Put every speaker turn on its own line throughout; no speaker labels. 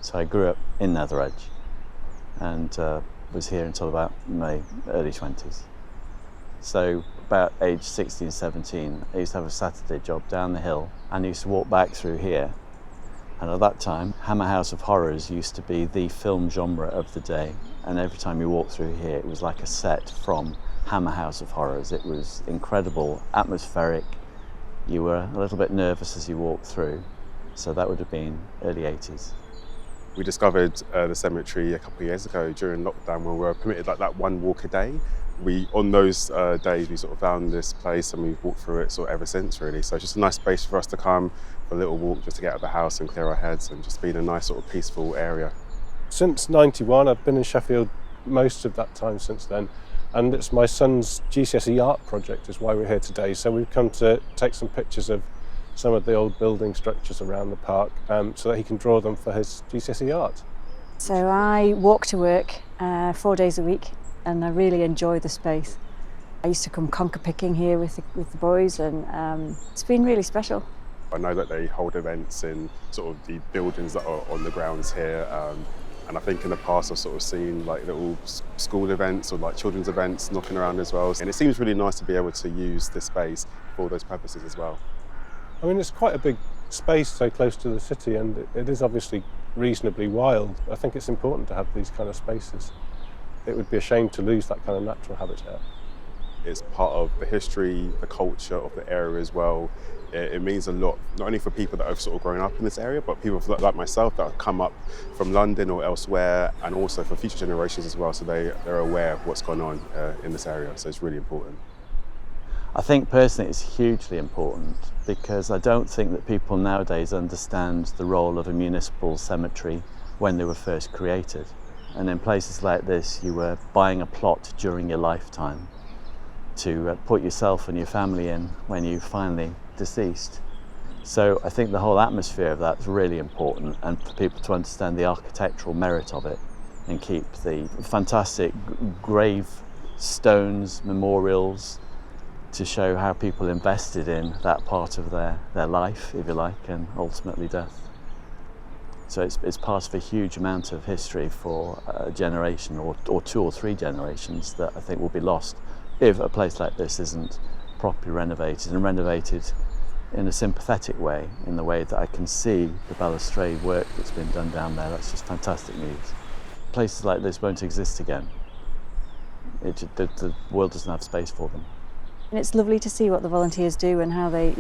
So I grew up in Netheredge and was here until about my early 20s. So about age 16, 17, I used to have a Saturday job down the hill and I used to walk back through here. And at that time, Hammer House of Horrors used to be the film genre of the day. And every time you walked through here, it was like a set from Hammer House of Horrors. It was incredible, atmospheric. You were a little bit nervous as you walked through. So that would have been early 80s.
We discovered the cemetery a couple of years ago during lockdown when we were permitted like that one walk a day. On those days, we sort of found this place and we've walked through it sort of ever since, really. So it's just a nice space for us to come for a little walk, just to get out of the house and clear our heads and just be in a nice sort of peaceful area.
Since '91, I've been in Sheffield most of that time since then. And it's my son's GCSE art project is why we're here today. So we've come to take some pictures of some of the old building structures around the park so that he can draw them for his GCSE art.
So I walk to work 4 days a week and I really enjoy the space. I used to come conker picking here with the boys and it's been really special.
I know that they hold events in sort of the buildings that are on the grounds here. And I think in the past I've sort of seen like little school events or like children's events knocking around as well. And it seems really nice to be able to use this space for those purposes as well.
I mean, it's quite a big space so close to the city and it is obviously reasonably wild. I think it's important to have these kind of spaces. It would be a shame to lose that kind of natural habitat.
It's part of the history, the culture of the area as well. It means a lot, not only for people that have sort of grown up in this area, but people like myself that have come up from London or elsewhere, and also for future generations as well, so they're aware of what's gone on in this area, so it's really important.
I think personally it's hugely important because I don't think that people nowadays understand the role of a municipal cemetery when they were first created. And in places like this, you were buying a plot during your lifetime to put yourself and your family in when you finally deceased. So I think the whole atmosphere of that is really important, and for people to understand the architectural merit of it and keep the fantastic grave stones, memorials, to show how people invested in that part of their life, if you like, and ultimately death. So it's part of a huge amount of history for a generation or 2 or 3 generations that I think will be lost if a place like this isn't properly renovated, and renovated in a sympathetic way, in the way that I can see the balustrade work that's been done down there. That's just fantastic news. Places like this won't exist again. The world doesn't have space for them.
And it's lovely to see what the volunteers do and how they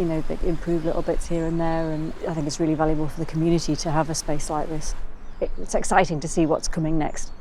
improve little bits here and there, and I think it's really valuable for the community to have a space like this. It's exciting to see what's coming next.